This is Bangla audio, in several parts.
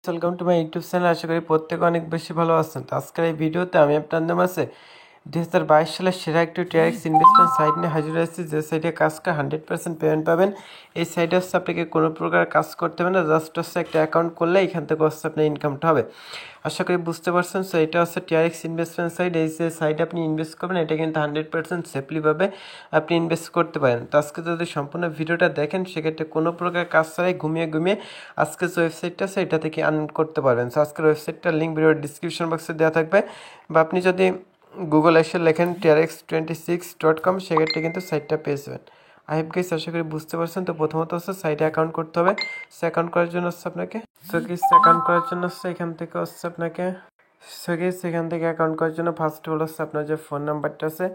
Welcome to my YouTube channel. আশা করি প্রত্যেকে অনেক বেশি ভালো আছেন। তো আজকের এই ভিডিওতে আমি আপনাদের মাঝে 2022 সালের সেরা একটি টিআরএক্স ইনভেস্টমেন্ট সাইট নিয়ে হাজির হয়েছি, যে সাইটে কাজ করে 100% পেমেন্ট পাবেন। এই সাইটে হচ্ছে আপনাকে কোনো প্রকার কাজ করতে হবে না, জাস্ট হচ্ছে একটা অ্যাকাউন্ট করলে এখান থেকে হচ্ছে আপনার ইনকামটা হবে। আশা করি বুঝতে পারছেন। সো এটা হচ্ছে টিআরএক্স ইনভেস্টমেন্ট সাইট। এই যে সাইটে আপনি ইনভেস্ট করবেন, এটা কিন্তু 100% সেফলিভাবে আপনি ইনভেস্ট করতে পারেন। তো আজকে যদি সম্পূর্ণ ভিডিওটা দেখেন, সেক্ষেত্রে কোনো প্রকার কাজ ছাড়াই ঘুমিয়ে আজকে যে ওয়েবসাইটটা আছে এটা থেকে আর্ন করতে পারবেন। সো আজকের ওয়েবসাইটটার লিঙ্ক ভিডিওর ডিসক্রিপশন বক্সে দেওয়া থাকবে, বা আপনি যদি গুগল এসে লেখেন trx26.com, সেক্ষেত্রে কিন্তু সাইটটা পেয়ে যাবেন। আই হোপ গাইস আশা করি বুঝতে পারছেন। তো প্রথমত হচ্ছে সাইটে অ্যাকাউন্ট করতে হবে। সো অ্যাকাউন্ট করার জন্য হচ্ছে আপনাকে অ্যাকাউন্ট করার জন্য হচ্ছে এখান থেকে হচ্ছে আপনাকে এখান থেকে অ্যাকাউন্ট করার জন্য ফার্স্ট হল হচ্ছে আপনার যে ফোন নাম্বারটা আছে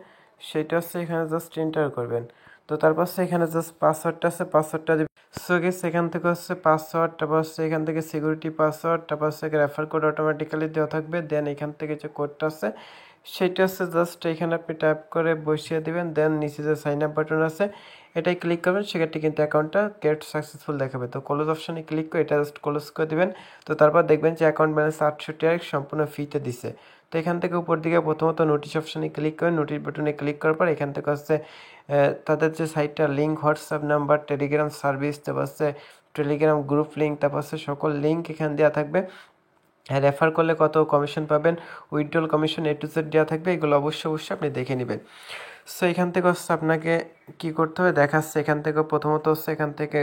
সেটা হচ্ছে এখানে জাস্ট এন্টার করবেন। তো তারপর হচ্ছে এখানে জাস্ট পাসওয়ার্ডটা আছে, পাসওয়ার্ডটা দিবেন। সো গেস এখান থেকে হচ্ছে পাসওয়ার্ড, তারপর হচ্ছে এখান থেকে সিকিউরিটি পাসওয়ার্ড, তারপর হচ্ছে রেফার কোড অটোমেটিক্যালি দেওয়া থাকবে। দেন এখান থেকে যে কোডটা আছে সেটা হচ্ছে জাস্ট এখানে আপনি টাইপ করে বসিয়ে দিবেন। দেন নিচে যে সাইন আপ বাটন আছে এটাই ক্লিক করবেন, সেক্ষেত্রে কিন্তু অ্যাকাউন্টটা গেট সাকসেসফুল দেখাবে। তো ক্লোজ অপশানে ক্লিক করে এটা জাস্ট ক্লোজ করে দিবেন। তো তারপর দেখবেন যে অ্যাকাউন্ট ব্যালেন্স 800 টাকা সম্পূর্ণ ফ্রিতে দিছে। তো এখান থেকে উপর দিকে প্রথমত নোটিশ অপশানে ক্লিক করেন। নোটিশ বাটনে ক্লিক করার পর এখান থেকে হচ্ছে তাদের যে সাইটটা link, WhatsApp number, Telegram service, তারপর হচ্ছে টেলিগ্রাম গ্রুপ লিঙ্ক, তারপর হচ্ছে সকল লিঙ্ক এখানে দেওয়া থাকবে। হ্যাঁ, রেফার করলে কত কমিশন পাবেন, withdrawal commission A to Z দেওয়া থাকবে। এগুলো অবশ্যই আপনি দেখে নেবেন। সো এখান থেকে হচ্ছে আপনাকে কী করতে হবে দেখাচ্ছে। এখান থেকে প্রথমত হচ্ছে এখান থেকে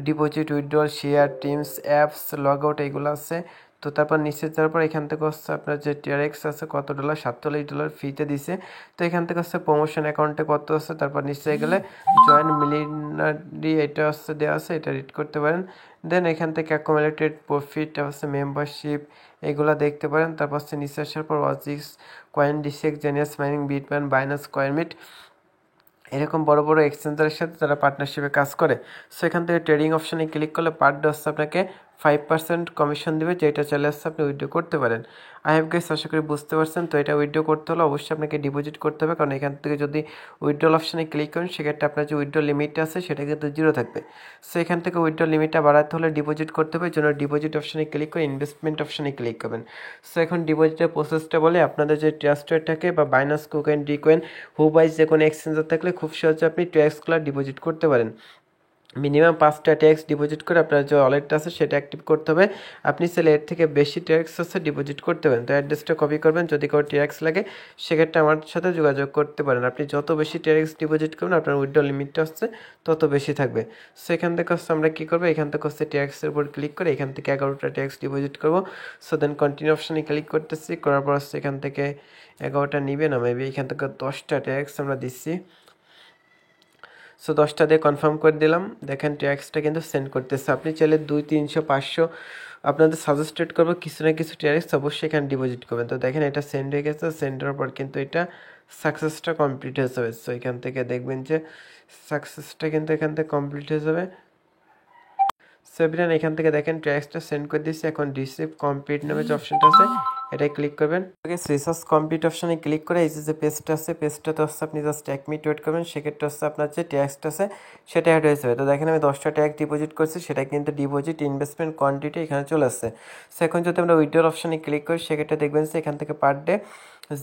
deposit, withdrawal, share, teams, apps, log out এইগুলো আছে। তো তারপর নিচে যাওয়ার পর এখান থেকে হচ্ছে আপনার যে টিআরএক্স আছে কত ডলার, $47 ফ্রিতে দিছে। তো এখান থেকে হচ্ছে প্রমোশন অ্যাকাউন্টে কত আছে, তারপর নিচে গেলে জয়েন মিলিনারি এটা হচ্ছে দেওয়া আছে, এটা রিড করতে পারেন। দেন এখান থেকে অ্যাকুমুলেটেড প্রফিট, হচ্ছে মেম্বারশিপ এগুলো দেখতে পারেন। তারপর হচ্ছে নিচে আসার পর ওয়াজিক্স, কয়েন ডিসেক, জেনিয়াস মাইনিং, বিটম্যান, বাইনান্স, কয়েনমিট এরকম বড় বড় এক্সচেঞ্জারের সাথে তারা পার্টনারশিপে কাজ করে। সো এখান থেকে ট্রেডিং অপশানে ক্লিক করলে পার ডে হচ্ছে আপনাকে 5% কমিশন দেবে, যেটা চলে আসছে আপনি উইথড্র করতে পারেন। আই হ্যাভ গাইস আশা করি বুঝতে পারছেন। তো এটা উইথড্র করতে হলে অবশ্যই আপনাকে ডিপোজিট করতে হবে, কারণ এখান থেকে যদি উইথড্রল অপশানে ক্লিক করেন সেক্ষেত্রে আপনার যে উইথড্র লিমিটটা আছে সেটা কিন্তু 0 থাকবে। সো এখান থেকে উইথড্র লিমিটটা বাড়াতে হলে ডিপোজিট করতে হবে, জন্য ডিপোজিট অপশানে ক্লিক করে ইনভেস্টমেন্ট অপশানে ক্লিক করবেন। সো এখন ডিপোজিটের প্রসেসটা বলে, আপনাদের যে ট্রাস্টেড থাকে বা বাইনান্স, কুকয়েন, ডিকয়েন, হুবাইজ যে কোনো এক্সচেঞ্জার থাকলে খুব সহজে আপনি ট্যাক্সগুলো ডিপোজিট করতে পারেন। মিনিমাম 5টা ট্যাক্স ডিপোজিট করে আপনার যে ওয়ালেটটা আছে সেটা অ্যাক্টিভ করতে হবে। আপনি চাইলে এর থেকে বেশি ট্যাক্স হচ্ছে ডিপোজিট করতে পারেন। তো অ্যাড্রেসটা কপি করবেন, যদি কোনো ট্যাক্স লাগে সেক্ষেত্রে আমার সাথে যোগাযোগ করতে পারেন। আপনি যত বেশি ট্যাক্স ডিপোজিট করবেন আপনার উইথড্র লিমিটটা হচ্ছে তত বেশি থাকবে। সেখান থেকে হচ্ছে আমরা কী করবো, এখান থেকে হচ্ছে ট্যাক্সের উপর ক্লিক করে এখান থেকে 11টা ট্যাক্স ডিপোজিট করবো। সো দেন কন্টিনিউ অপশানে ক্লিক করতেছি, করার পর হচ্ছে এখান থেকে 11টা নিবে না, মেবি এখান থেকে 10টা ট্যাক্স আমরা দিচ্ছি। সো 10টা দিয়ে কনফার্ম করে দিলাম। দেখেন ট্যাক্সটা কিন্তু সেন্ড করতেছে। আপনি চাইলে 200, 300, 500 আপনাদের সাজেস্টেড করবো কিছু না কিছু ট্যাক্স অবশ্যই এখানে ডিপোজিট করবেন। তো দেখেন এটা সেন্ড হয়ে গেছে। সেন্ড হওয়ার পর কিন্তু এটা সাকসেসটা কমপ্লিট হয়ে যাবে। সো এখান থেকে দেখবেন যে সাকসেসটা কিন্তু এখান থেকে কমপ্লিট হয়ে যাবে। সেভরিয়ান এখান থেকে দেখেন ট্যাক্সটা সেন্ড করে দিচ্ছি। এখন রিসিভ কমপ্লিট নামে যে অপশনটা আছে এটাই ক্লিক করবেন। রিসার্চ কমপ্লিট অপশনে ক্লিক করে এই যে পেজটা আছে পেজটাতে হচ্ছে আপনি জাস্ট 1 মিনিট ওয়েট করবেন, সেক্ষেত্রে হচ্ছে আপনার যে ট্যাক্সটা আছে সেটা অ্যাড হয়ে যাবে। তো দেখেন আমি 10টা ট্যাক্স ডিপোজিট করছি, সেটা কিন্তু ডিপোজিট ইনভেস্টমেন্ট কোয়ান্টিটি এখানে চলে আসছে। সো এখন যদি আমরা উইথড্রল অপশনে ক্লিক করি সেক্ষেত্রে দেখবেন যে এখান থেকে পার ডে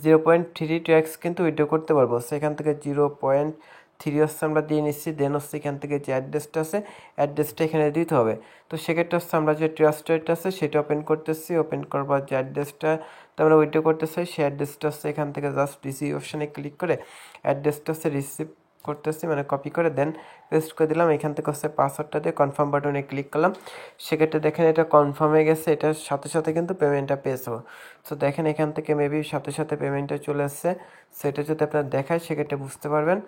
0.3 ট্যাক্স কিন্তু উইথড্র করতে পারবো। সো এখান থেকে 0.3 হচ্ছে আমরা দিয়ে নিচ্ছি। দেন হচ্ছে এখান থেকে যে অ্যাড্রেসটা আছে অ্যাড্রেসটা এখানে দিতে হবে। তো সেক্ষেত্রে হচ্ছে আমরা যে ট্রাস্টেড আছে সেটা ওপেন করতেছি। ওপেন করবার যে অ্যাড্রেসটা আমরা উইথড্র করতে চাই সেই অ্যাড্রেসটা হচ্ছে এখান থেকে জাস্ট রিসিভ অপশানে ক্লিক করে অ্যাড্রেসটা হচ্ছে রিসিভ করতেছি, মানে কপি করে দেন পেস্ট করে দিলাম। এখান থেকে হচ্ছে পাসওয়ার্ডটা দিয়ে কনফার্ম বাটনে ক্লিক করলাম। সেক্ষেত্রে দেখেন এটা কনফার্ম হয়ে গেছে, এটার সাথে সাথে কিন্তু পেমেন্টটা পেয়ে যাবো। তো দেখেন এখান থেকে মেবি সাথে সাথে পেমেন্টটা চলে আসছে। সেটা যদি আপনার দেখায় সেক্ষেত্রে বুঝতে পারবেন।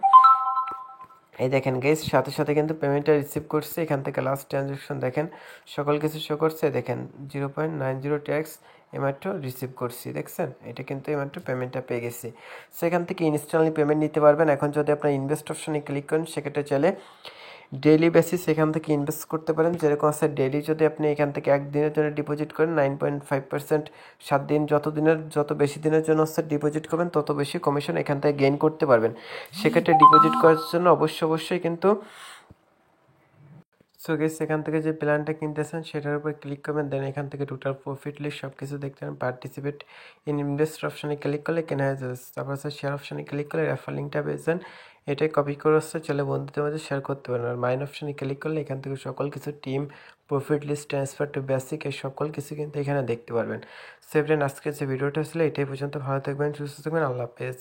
এই দেখেন গাইস সাথে সাথে কিন্তু পেমেন্টটা রিসিভ করছে। এখান থেকে লাস্ট ট্রানজ্যাকশন দেখেন সকল কিছু শো করছে। দেখেন 0.90 ট্যাক্স এইমাত্র রিসিভ করছি, দেখছেন এটা কিন্তু এইমাত্র পেমেন্টটা পেয়ে গেছি। সেখান থেকে ইনস্ট্যান্টলি পেমেন্ট নিতে পারবেন। এখন যদি আপনার ইনভেস্ট অপশনে ক্লিক করেন সেক্ষেত্রে চাইলে ডেইলি বেসিস এখান থেকে ইনভেস্ট করতে পারেন। যেরকম আছে ডেইলি যদি আপনি এখান থেকে 1 দিনের জন্য ডিপোজিট করেন 9.5%, 7 দিন যত বেশি দিনের জন্য হচ্ছে ডিপোজিট করবেন তত বেশি কমিশন এখান থেকে গেইন করতে পারবেন। সেক্ষেত্রে ডিপোজিট করার জন্য অবশ্যই কিন্তু সো গেস এখান থেকে যে প্ল্যানটা কিনতেছেন সেটার উপর ক্লিক করবেন, দেন এখান থেকে টোটাল প্রফিট লিস্ট সব কিছু দেখতে পারেন। পার্টিসিপেট ইন ইনভেস্ট অপশানে ক্লিক করলে কেনা হয়ে যাবে। তারপর হচ্ছে শেয়ার অপশানে ক্লিক করলে রেফার লিঙ্কটা পেয়েছেন, এটাই কপি করে হচ্ছে চলে বন্ধুদের মধ্যে শেয়ার করতে পারেন। আর মাইন অপশানে ক্লিক করলে এখান থেকে সকল কিছু team, profit list, transfer to basic এই সকল কিছু কিন্তু এখানে দেখতে পারবেন। সো ফ্রেন্ড, আজকের যে ভিডিওটা ছিল এটাই পর্যন্ত। ভালো থাকবেন, সুস্থ থাকবেন, আল্লাহ হাফেজ।